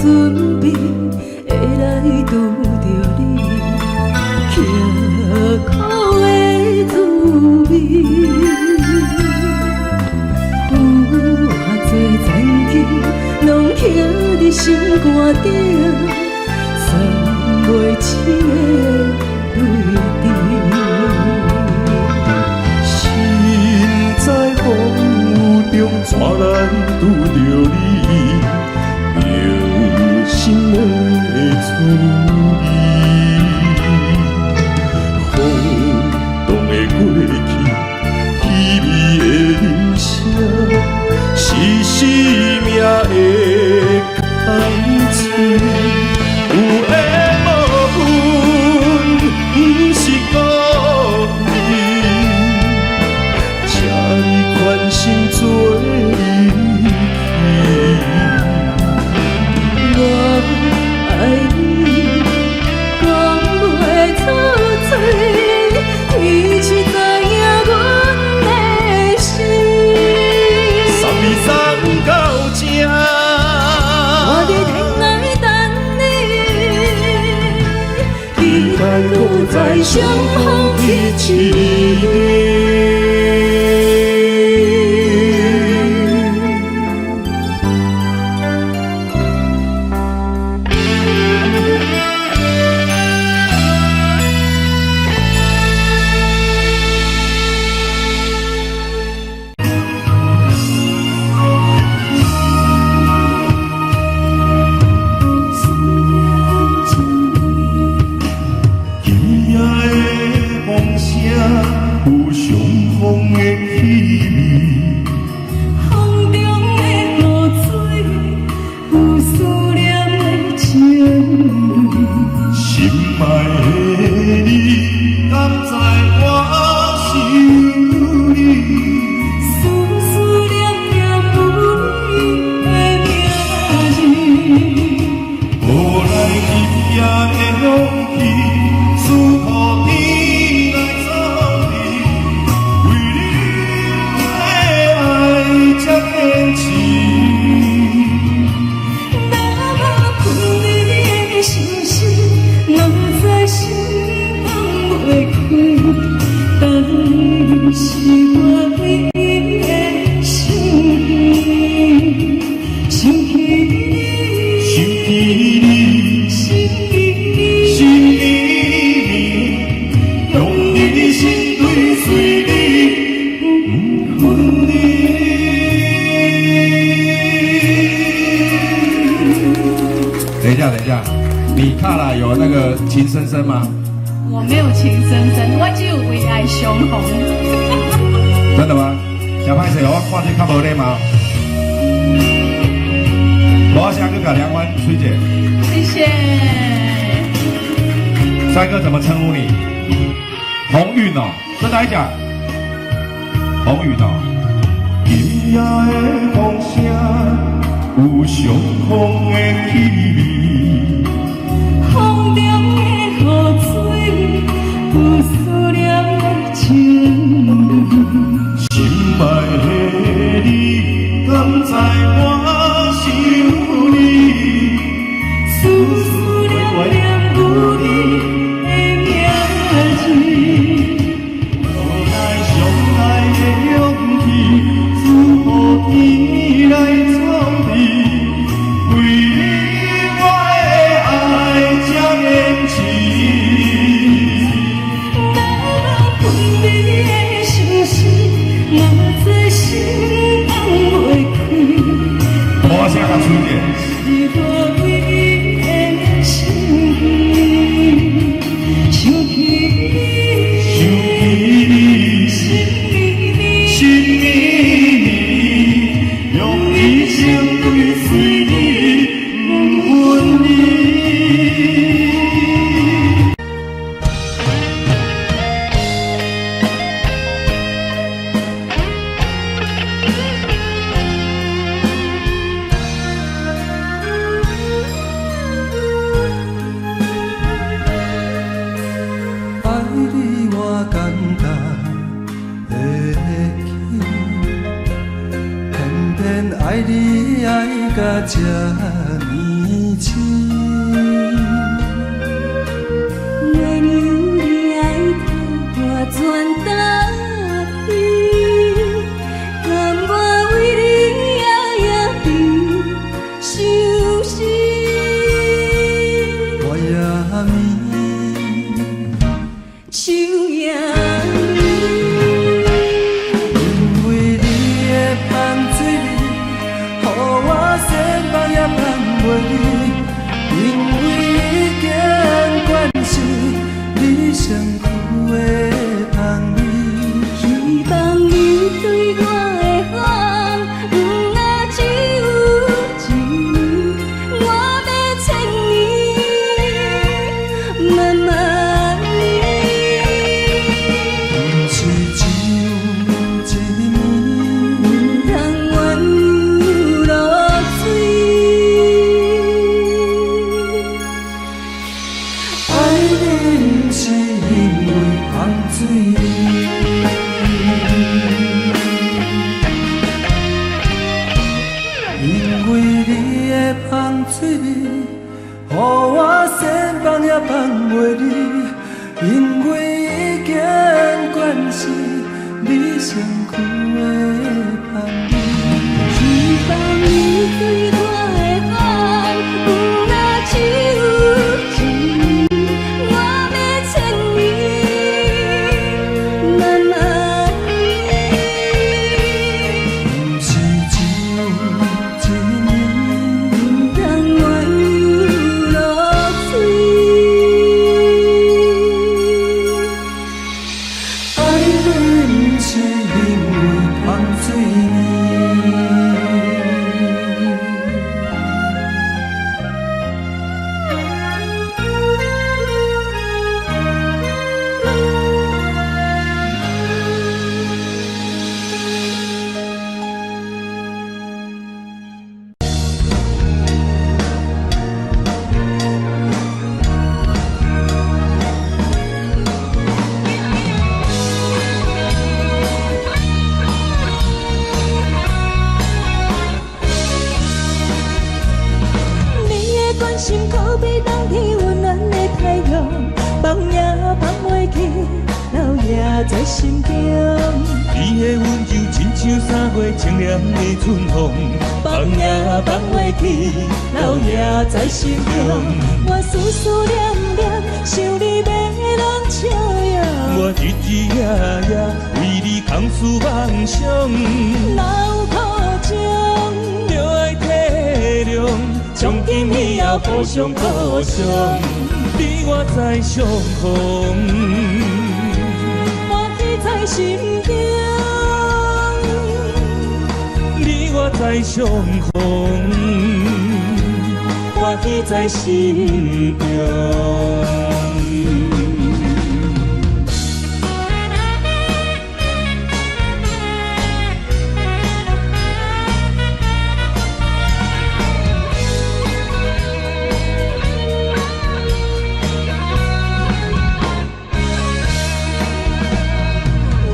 准备会来拄着你，刻苦的滋味。有偌多残记，拢刻伫心肝顶，送袂清的泪滴。心在风雨中带来拄着你，用心的滋味。空洞的过去，稀微的人生，是生命的干脆。有缘无份，不是故意，请你宽心做离去。我爱你，讲袂出嘴，天知知影阮的心。送你送到这，我伫天涯等你，期待搁再相逢一次。等一下，你卡拉有那个情深深吗？我没有情深深，我只有为爱相逢。真的吗？小拍摄我看这较无礼貌。我想去甲梁湾崔姐。谢谢。帅哥怎么称呼你？鸿运哦，真的还假？鸿运哦。今夜的风声有相逢的气味，风中的雨水有思念的情。心爱的你，敢知我想你？思念念有你的名字。无奈上来的勇气，只好天来闯地。为你我的爱才坚持。那分离的相思，那在心放袂开。我先甲崔姐。是我为你的心意，想起你，心密密，心密密，用一生对随你，不分离。爱你我简单会去，偏偏爱你爱甲这呢情。月亮你爱替我全答应，甘我为你夜夜悲伤心。我也眠，手也眠，因为你的香水味，予我先放也放袂离。因为已经惯习你身躯的香味。希望你对我的好，不若只有一年，我要千年，慢慢念。不是只有一年，唔通怨落水。爱你不是因为香水。因为你的香水味，予我先放也放袂离。因为已经惯习你身躯的香味。希望你对我的好，不若只有一年，我要千年，慢慢念。不是只有一年，唔通怨落水。爱你不是因为香水。你的关心可比冬天温暖的太阳，放也放袂去，留也在心中。你的温柔亲像3月清凉的春风，放也放袂去，留也在心中。我思思念念，想你要人笑呀。我日日夜夜为你空思妄想，老苦情，着爱体谅，从今以后互相互相，你我在相逢，欢喜在心中。你我在相逢，欢喜在心中。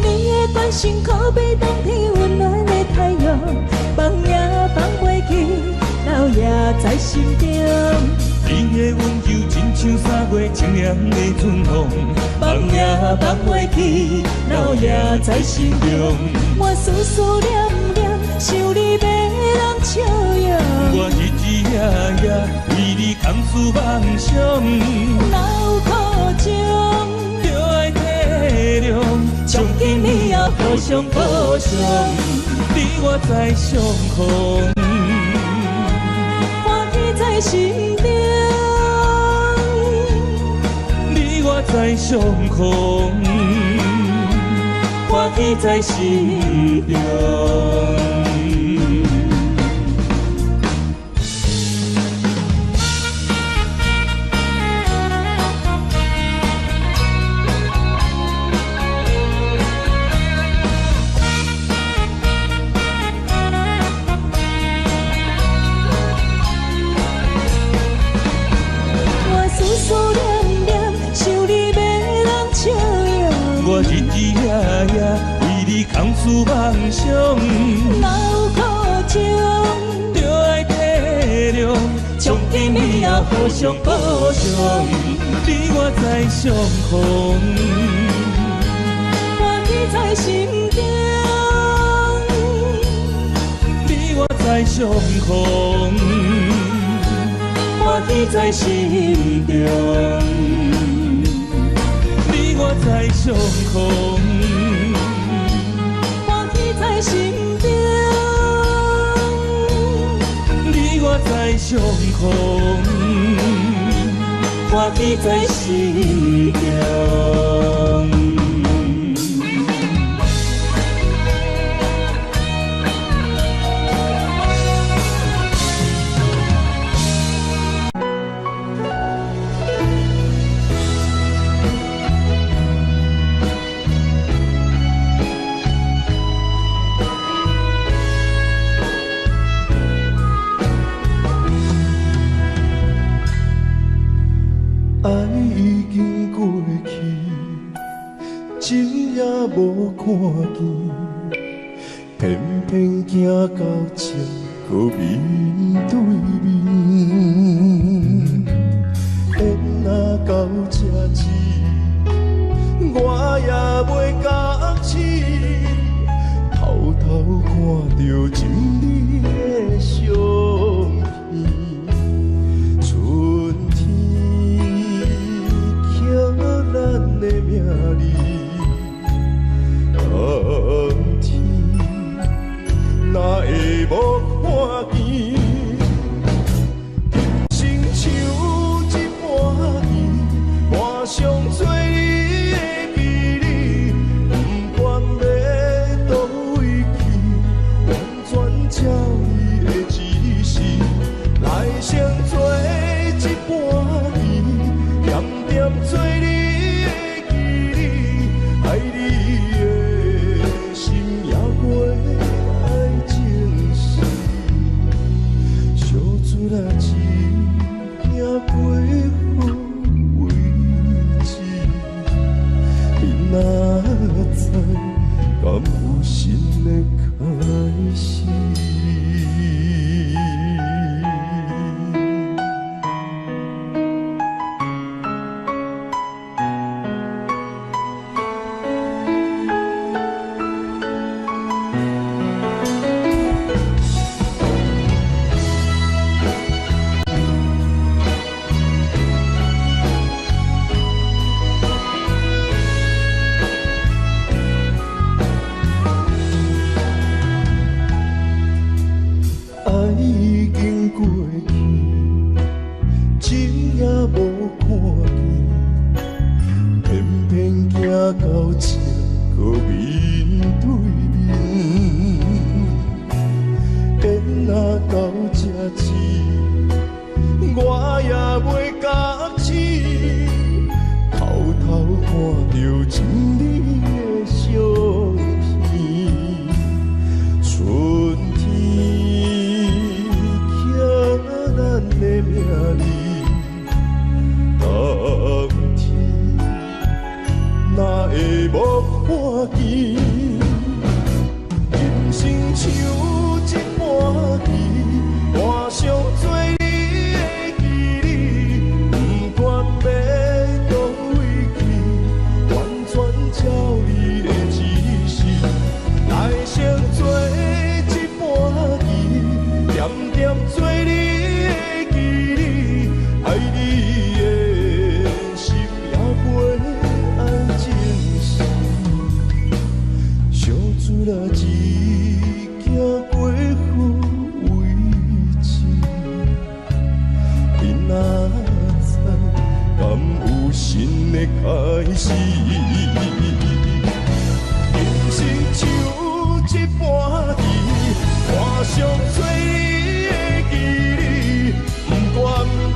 你的关心可比冬天温暖的太阳，放也放袂去，留也在心中。你的温柔亲像3月清凉的春风，放也放袂去，留也在心中。我思思念念，想你要人笑呀。我日日夜夜为你空思妄想，老苦情，着爱体谅，从今以后互相互相，你我在相逢，欢喜在心中。你我在相逢，欢喜在心中。我思思念念，想你要人笑呀。我日日夜夜为你空思妄想，老苦情，着爱体谅，从今以后互相保障，你我在相逢，欢喜在心中，你我在相逢，欢喜在心中，你我在相逢，欢喜在心中，你我在相逢，欢喜在心中。爱已经过去，情也无看见，偏偏行到这搁面对面。缘若到这时，我也袂觉醒，偷偷看着情侣的相片。春天刻咱的名字，冬天哪会无看见？人生像一盘棋，换上做你的记忆，不管要倒位去，完全照你的指示，来成做一盘棋，点点做你的记忆，爱你的心也过爱情事，小船啊一行过好位置，你哪知敢有新的开始？爱已经过去，情也无看见，偏偏行到这搁面对面。缘若到这时，我也袂觉醒，偷偷看着情侣的相片。春天刻咱的名字，冬天哪会无看见？人生像一盘棋，换上做你的记忆，不管要倒位去，完全照你的指示，来成做一盘棋，点点做你的记忆，爱你的心也过爱情事，小船啊一行过好位置，你哪知敢有新的开始？人生像一盘棋，换上做你的记忆，不管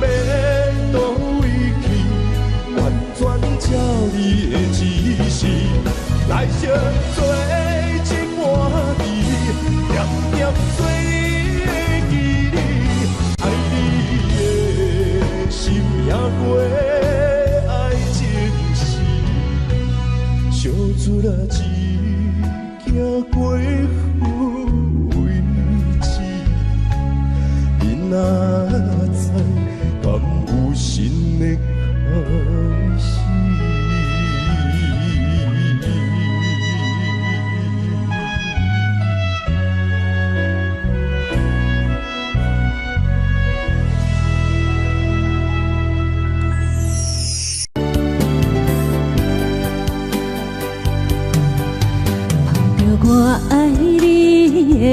要倒位去，完全照你的指示，来成做一盘棋，点点做你的记忆，爱你的心也过爱情事，小船啊一行过好位置，你哪知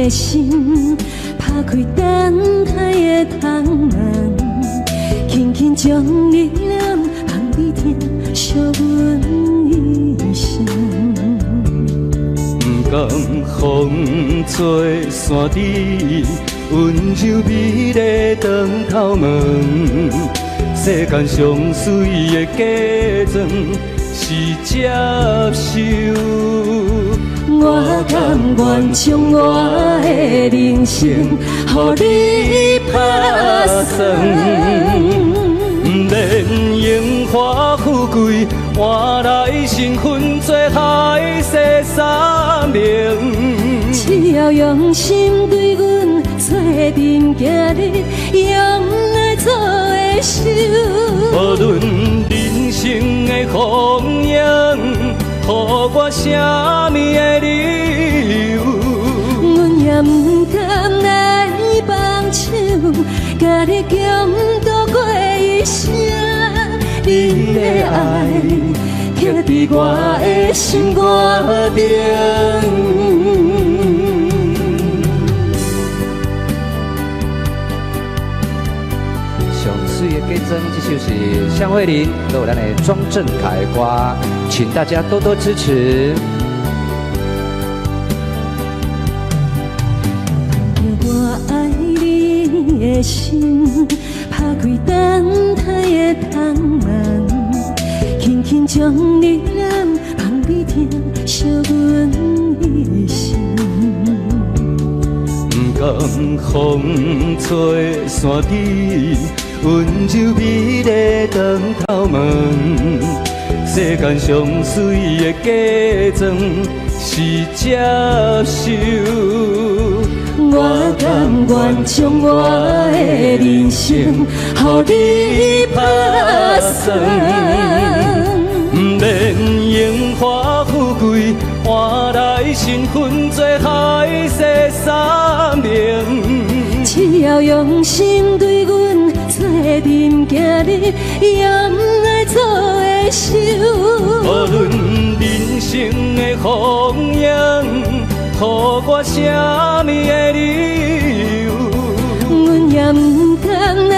的心，打开等待的窗门，轻轻将你念放你听，惜阮一生。不甘风吹山枝，温柔美丽长头毛，世间上水的假装是接受。我甘愿将我的人生，予你打算。不免荣华富贵换来身份做海誓山盟，只要用心对阮做阵行日，用来做的手。无论人生的风影，予我啥物的理由，阮也不甘来放手，甲你共度过一生。你的爱刻伫我的心肝顶。上水的假装，这就是向慧琳，都有咱的庄正凯歌，请大家多多支持。我爱你的心，打开等待的窗门，轻轻将你念放你听，惜阮一生。不甘风吹山枝，温柔美丽长头毛，世间上水的假装是接受。我甘愿将我的人生，予你打算。不免荣华富贵换来身份做海誓山盟，只要用心对阮做阵行日，用来做的手。无论人生的风影，予我啥物的理由，阮也不甘来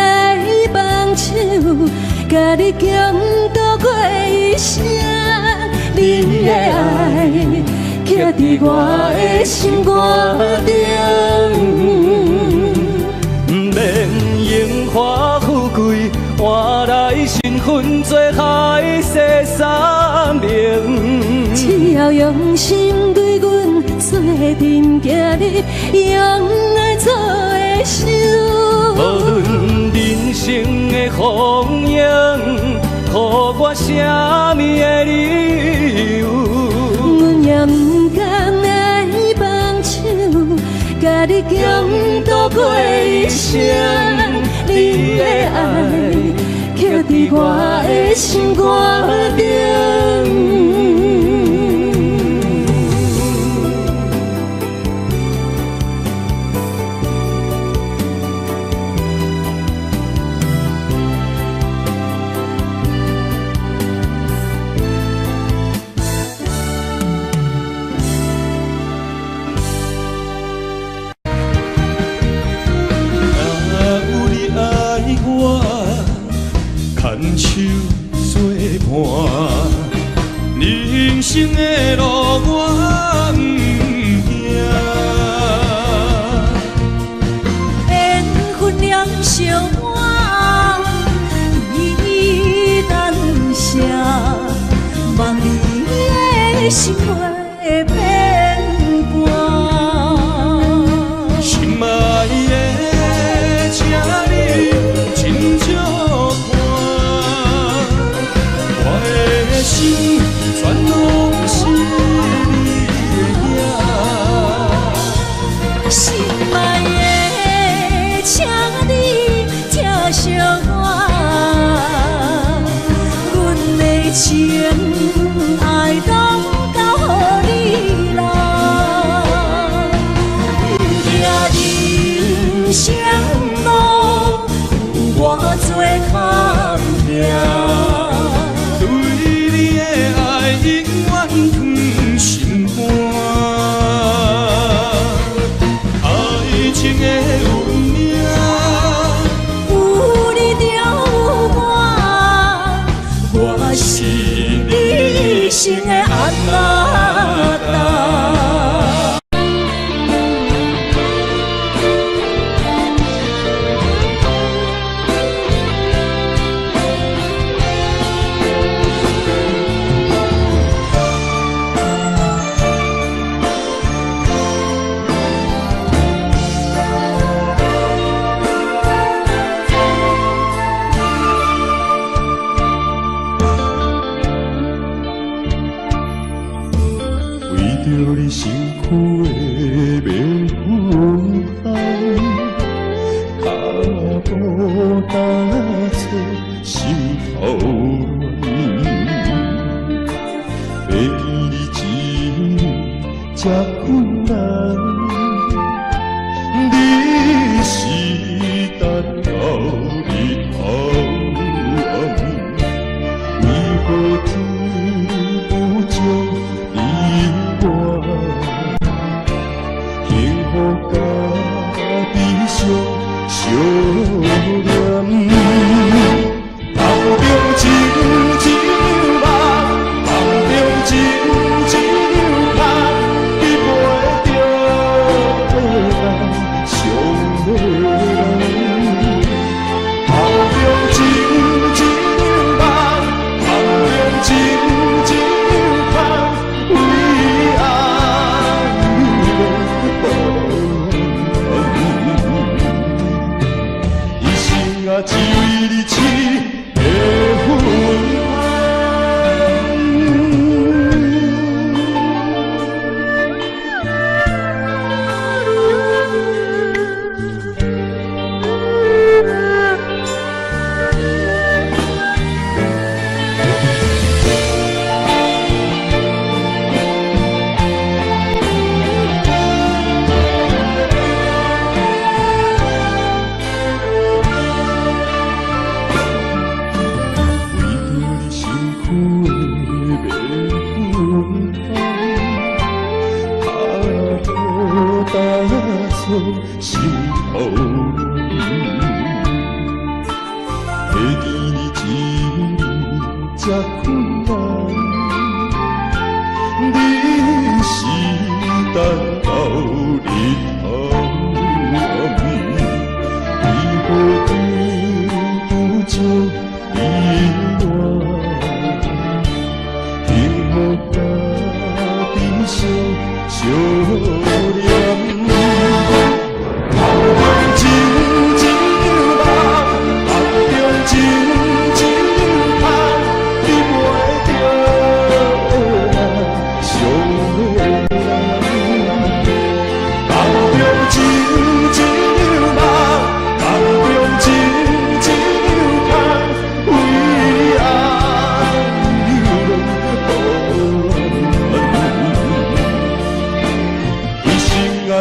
放手，甲你共度过一生。你的爱刻伫我的心肝顶。不免荣华富贵换来身份做海誓山盟，只要用心对阮做阵行日，用来做的手。无论人生的风影，予我啥物的理由，阮也不甘来放手，甲你共度过一生。你的爱刻伫我的心肝顶。牵手作伴，人生的路我不行。缘分两相换，一旦下，望你的心会变寒。心爱的，请你真少看。心全拢是你的影，心爱的，请你听相我，阮的情爱拢交予你啦。行人生路，我做牵拼。永远藏心肝，情的阿妈达。着你身躯的棉裙摆，脚步踏出心头乱，要见你真这困难，你是等到日头暗，为何天不将你？幸福家己上相念，梦中情像梦，梦中情像梦，记袂着咱相恋。梦中情像梦，梦中情像梦，为爱。只为你痴的魂心头会记你真这困难，你是等到日头暗，为何天不将你暖？幸福家己相念。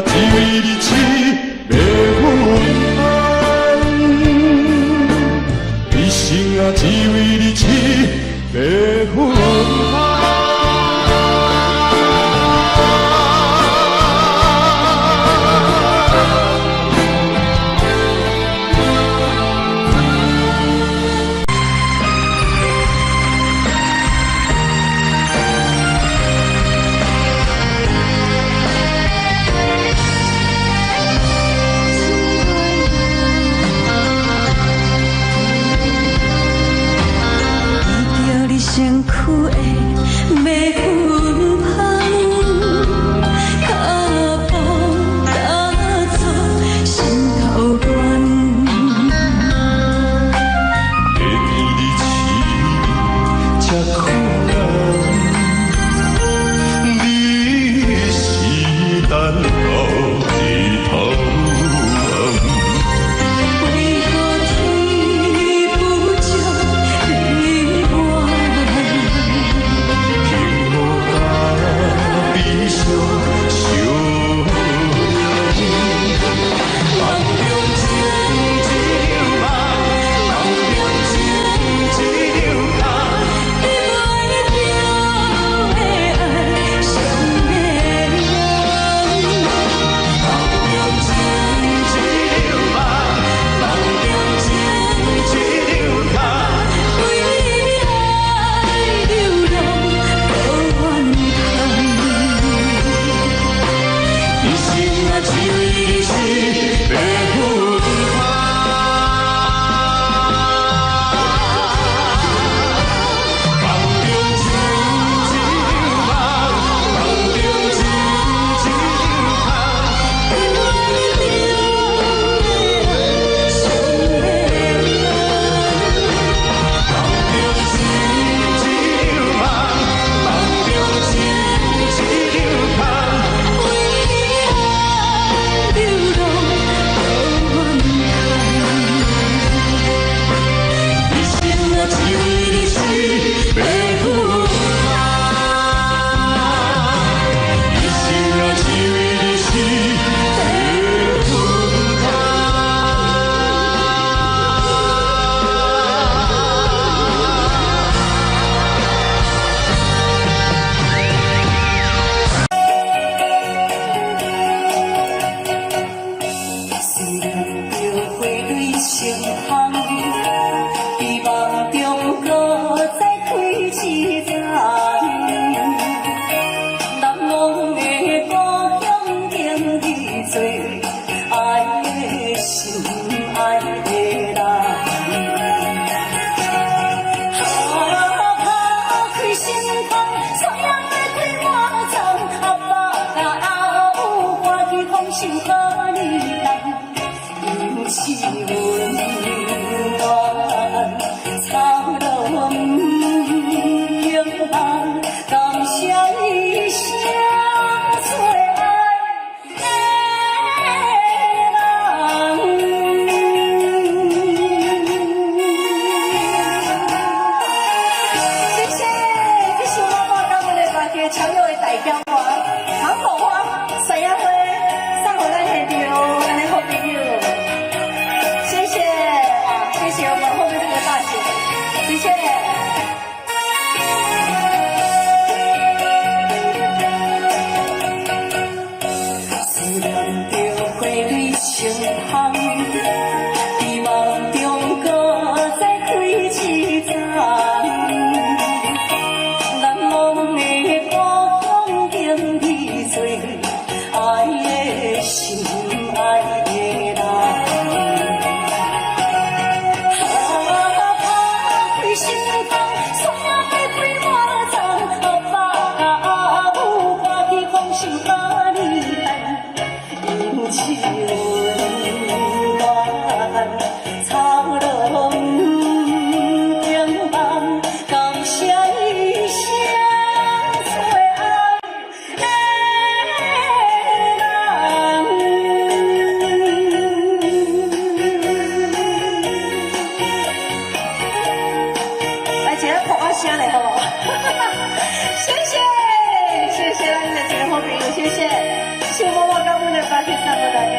只为你痴的魂安，一生啊，只为你痴的魂安。身躯的棉裙香，脚步踏出心头乱。会记你痴这困难，你是等到日头暗。为何天不将你暖？声嘞，好不好？谢谢，谢谢咱的这个好朋友，谢谢，谢谢我跟阮的爸去送给大家。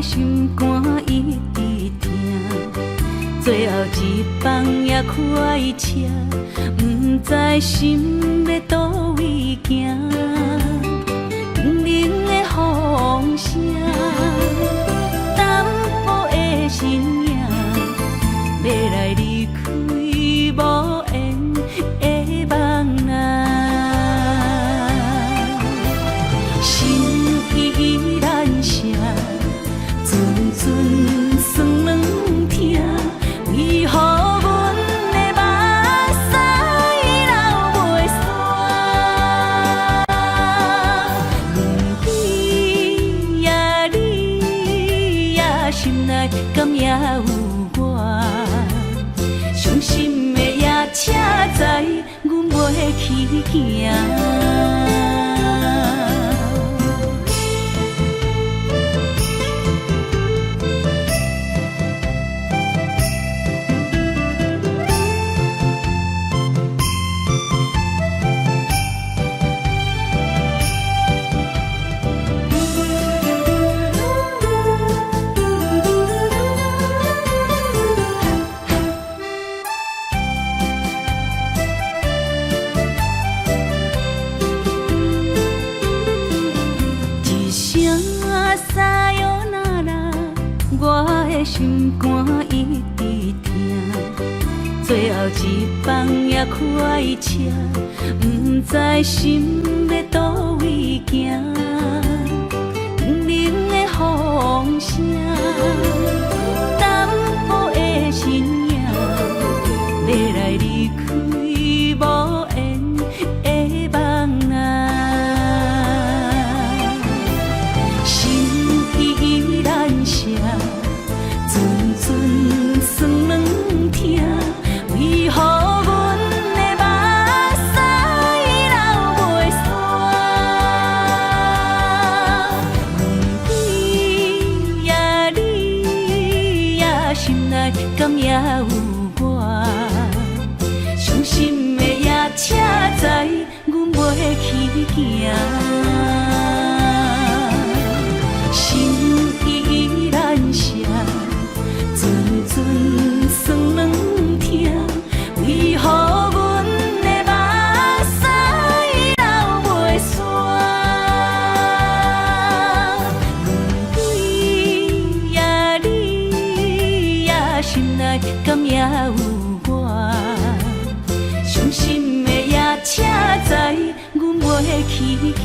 心肝一直疼，最后一放也开车，不知心要倒位行。冷冷的风声，淡薄的身影，要来离开无缘的梦啊。 依然声，阵阵酸软疼，为何阮的目屎流袂煞？轮回也你内敢也有我？伤心的夜车载，阮袂去行。心肝一直疼，最后一放也开车，不知心要倒位行。冷冷的风声，淡薄的身影，要来离开无缘的梦啊，心依然舍。阵酸软疼，为何阮的目屎流袂煞？问你呀，你呀，心内敢也有我？伤心的夜车载，阮袂去行。心依然舍。阵酸软疼，为何阮的目屎流袂煞？问你呀，你呀，心内敢也有我？伤心的夜车载，阮袂去行。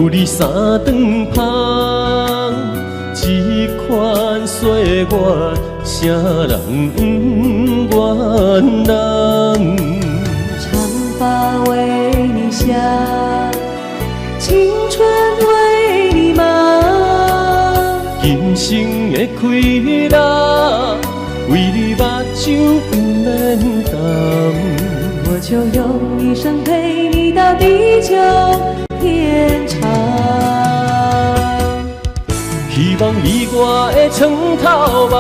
有你三顿芳，这款岁月，啥人不愿人？长发为你香，青春为你忙。今生的快乐，为你目睭不免干。我就用一生陪你到地久天长。希望你我的床头梦，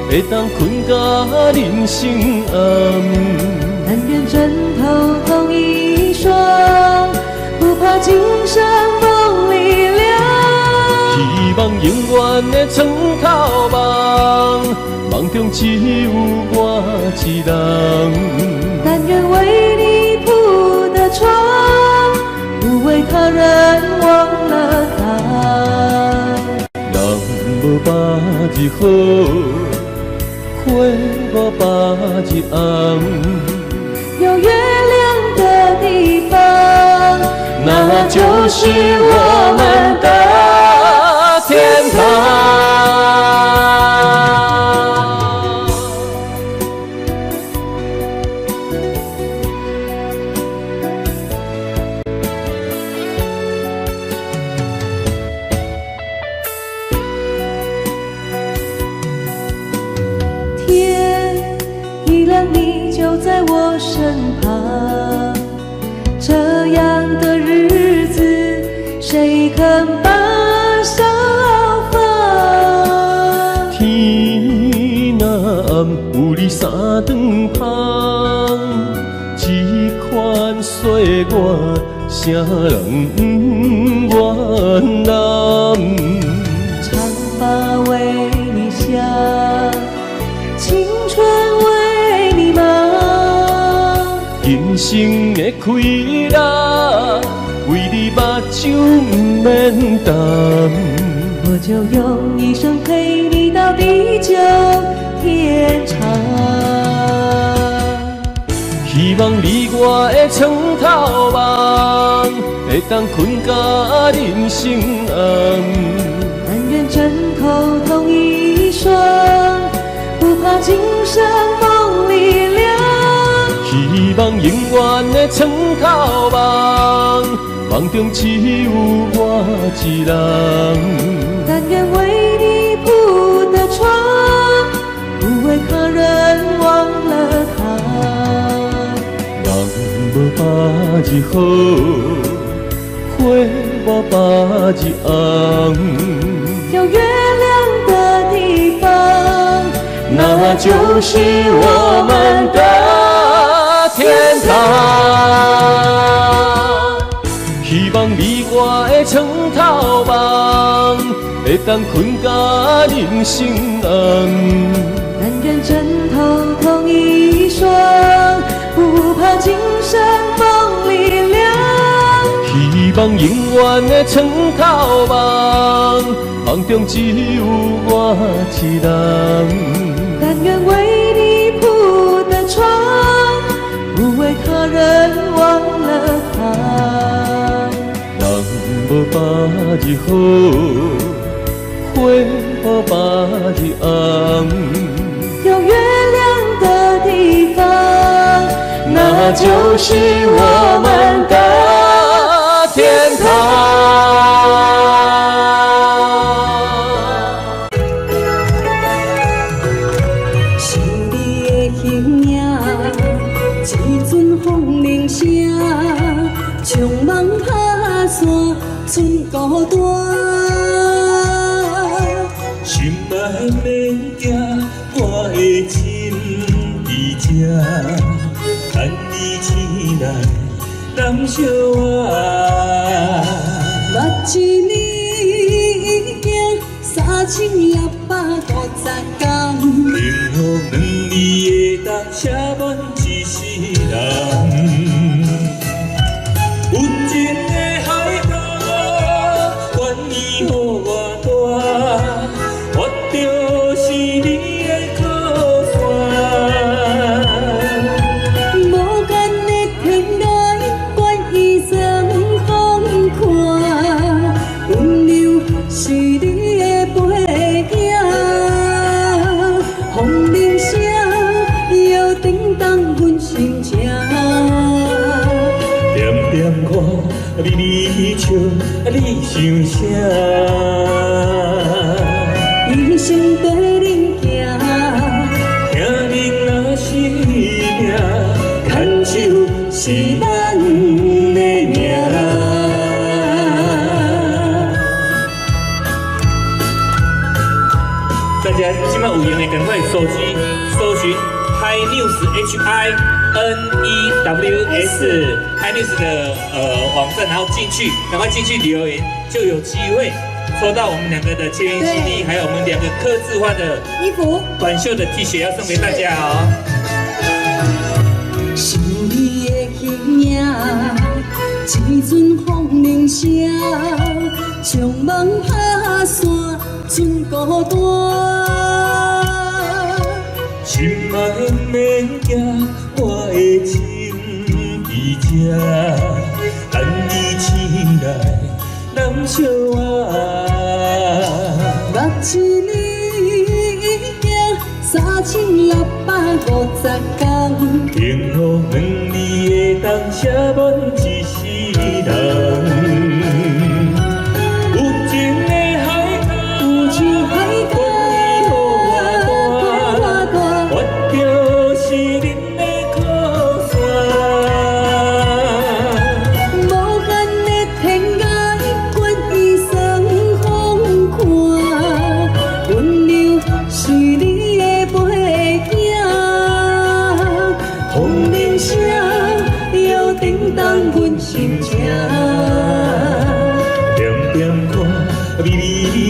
会当困到人生暗。但愿枕头同一双，不怕今生梦里凉。希望永远的床头梦，梦中只有我一人。但愿为你铺的床，不为他人忘了他。人无百日好，花无百日红。有月亮的地方，那就是我们的天堂。天一亮，你就在我身旁。这样的日子，谁肯把手放？天若暗，有你三顿芳，这款岁月，啥人不愿人？长发为你香，青春为你忙。今生的快乐，为你目睭不免干。我就用一生陪你到地久天长。希望你我的床头梦，会当困到人生暗。但愿枕头同一双，不怕今生梦里凉。希望永远的床头梦，梦中只有我一人。但愿为你铺的床，不为他人忘了他。人无百日好，花无百日红。有月亮的地方，那就是我们的天堂。希望你我的床头梦，会当困到人生暗。但愿枕头同一双，不怕今生梦里凉。希望永远的床头梦，梦中只有我一人。但愿为你铺的床，不为他人忘了他。人无百日好，花无百日红。有月亮的地方，那就是我们的天堂。想你的形影，一阵风铃声，像梦打散，剩孤单。心爱免惊，我的亲伫这，牵你起来，难相爱。目一年行3650天，幸福两字会当写满一世人。有情的海岛，愿意予我住，我就是你的靠山。无间的天涯，愿意双风看。微微笑，你想啥？一生对恁行，听恁若是命，牵手是咱的命。大家今麦有闲的，赶快手机搜寻 Hi News HINEWS Hi News 的网站，然后进去，赶快进去留言，就有机会抽到我们两个的签名 CD， 还有我们两个客制化的衣服，短袖的 T 恤要送给大家哦。想你的形影，一阵风铃声，将梦拍散，剩孤单。心爱免惊，我的情伫这，等你醒来，难相爱。目一年3650天，幸福两字的当写满一世人。有情的海角，有情海角，我就是恁的靠山。无限的天涯，愿意送风看，温柔是你的背影，风铃声摇叮当阮心情。点点看，微微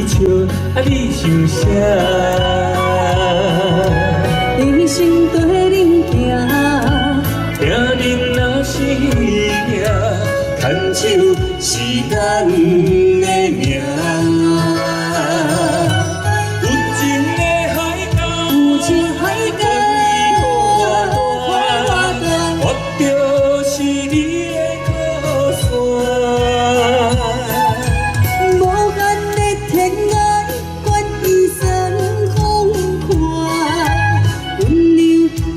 笑，你想啥？一生对恁行，听恁若是命，牵手是咱的命。有情的海角，有情海角，我就是你的靠山。无限的天涯，愿意送风看，温柔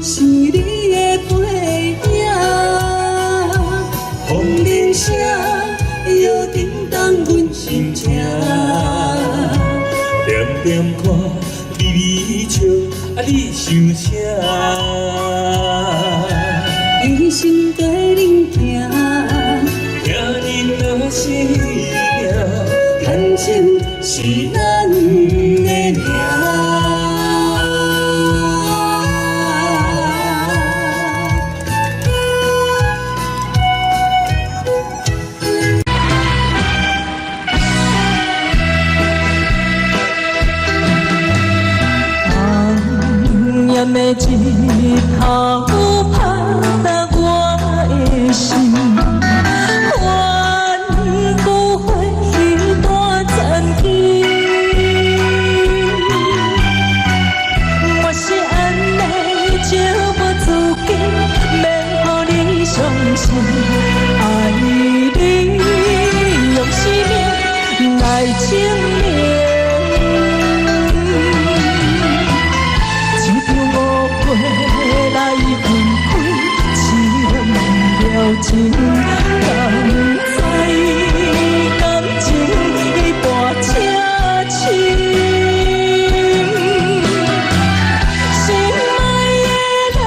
是你的背影，风铃声摇叮当阮心情。点点看，微微笑，你想啥？一生对恁行，听恁若是命，牵手是咱的命。暗夜的日头拍打我的心，愿不会一段残期。我是安尼照无自己，免予你伤心。爱你用生命来证明。来分开，痴了情，甘在感情已跋车轻。心爱的人，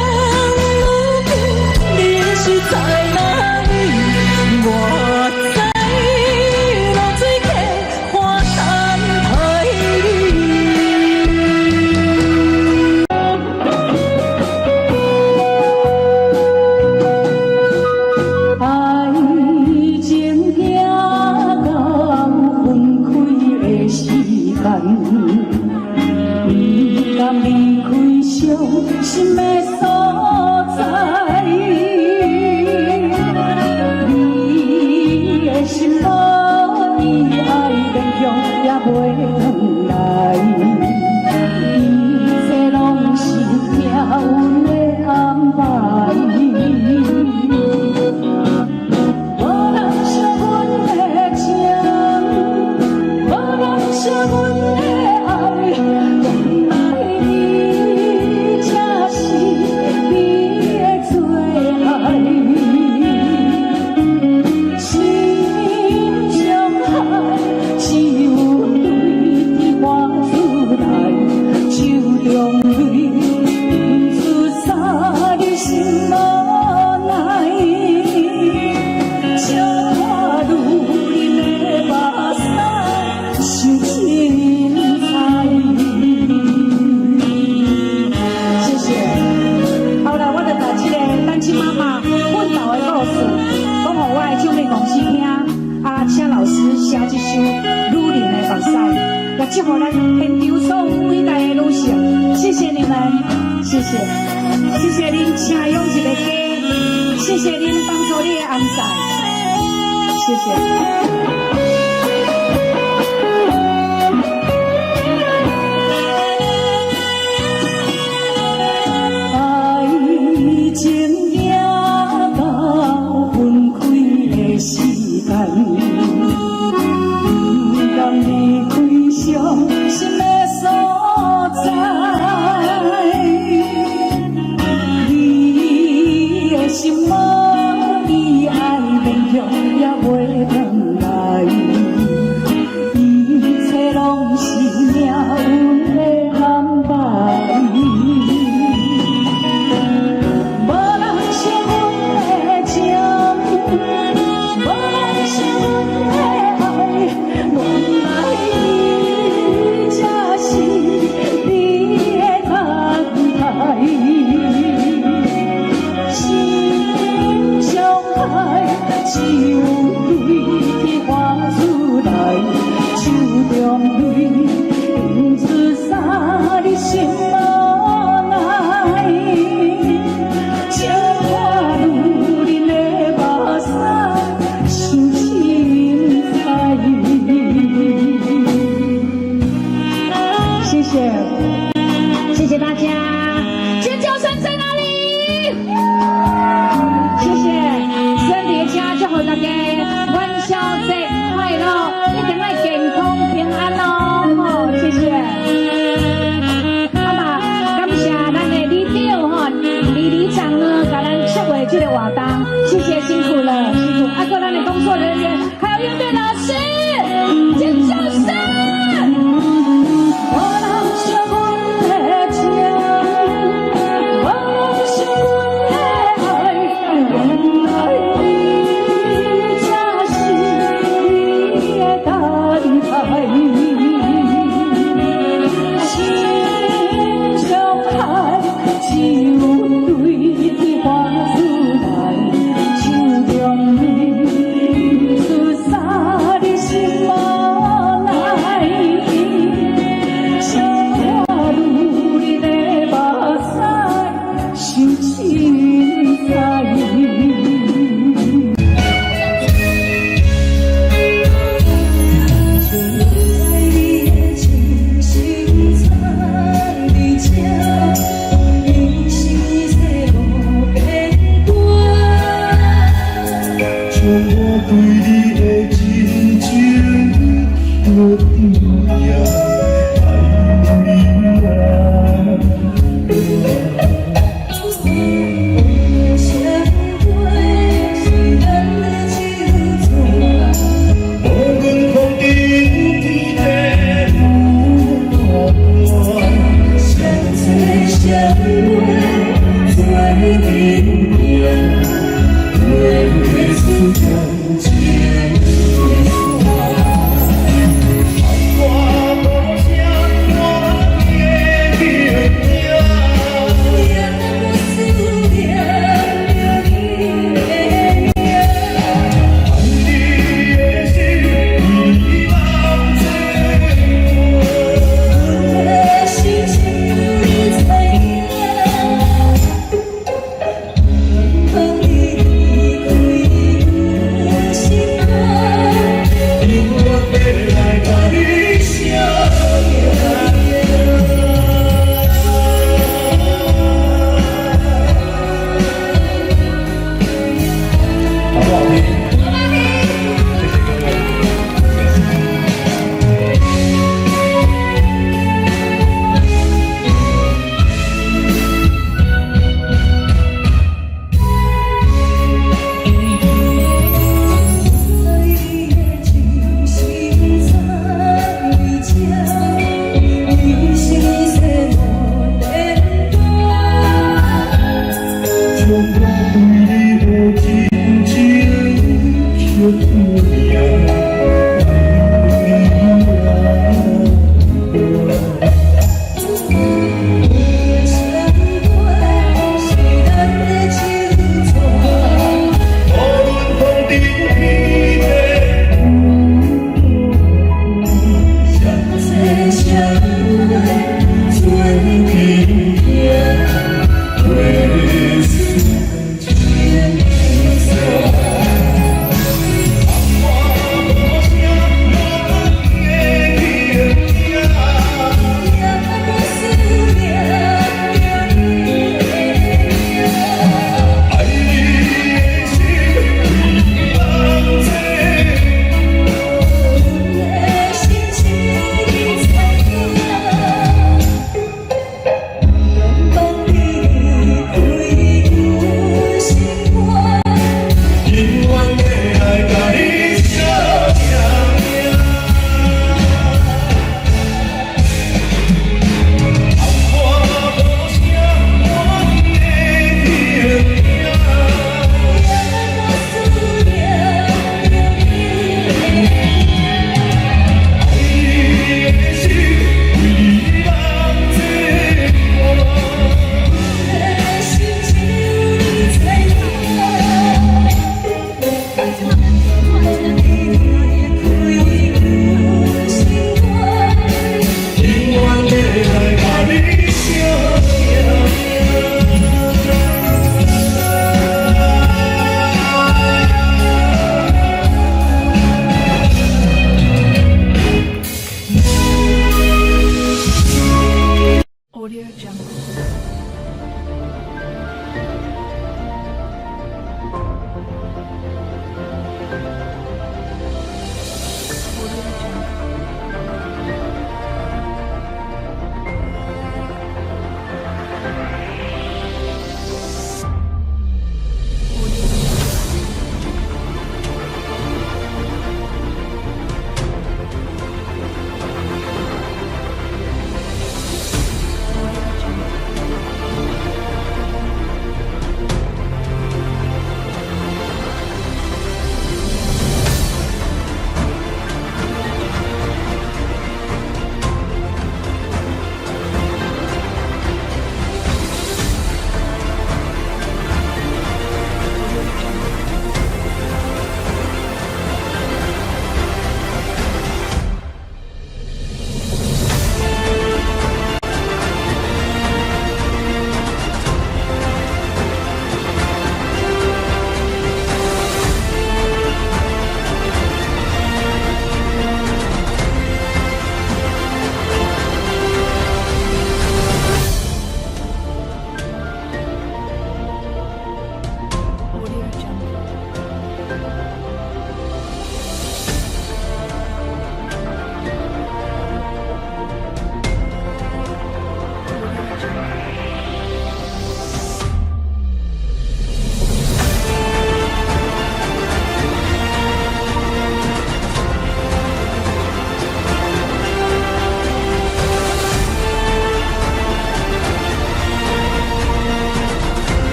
如今你是在哪里？我在落水溪花坛海里。离开伤心的所在，祝福咱现场所有伟大的女性，谢谢你们，谢谢，谢谢您请用一个家，谢谢您帮助你的安塞，谢谢。这个活动，谢谢辛苦了，辛苦。各咱的工作人员，还有乐队老师，尖叫声。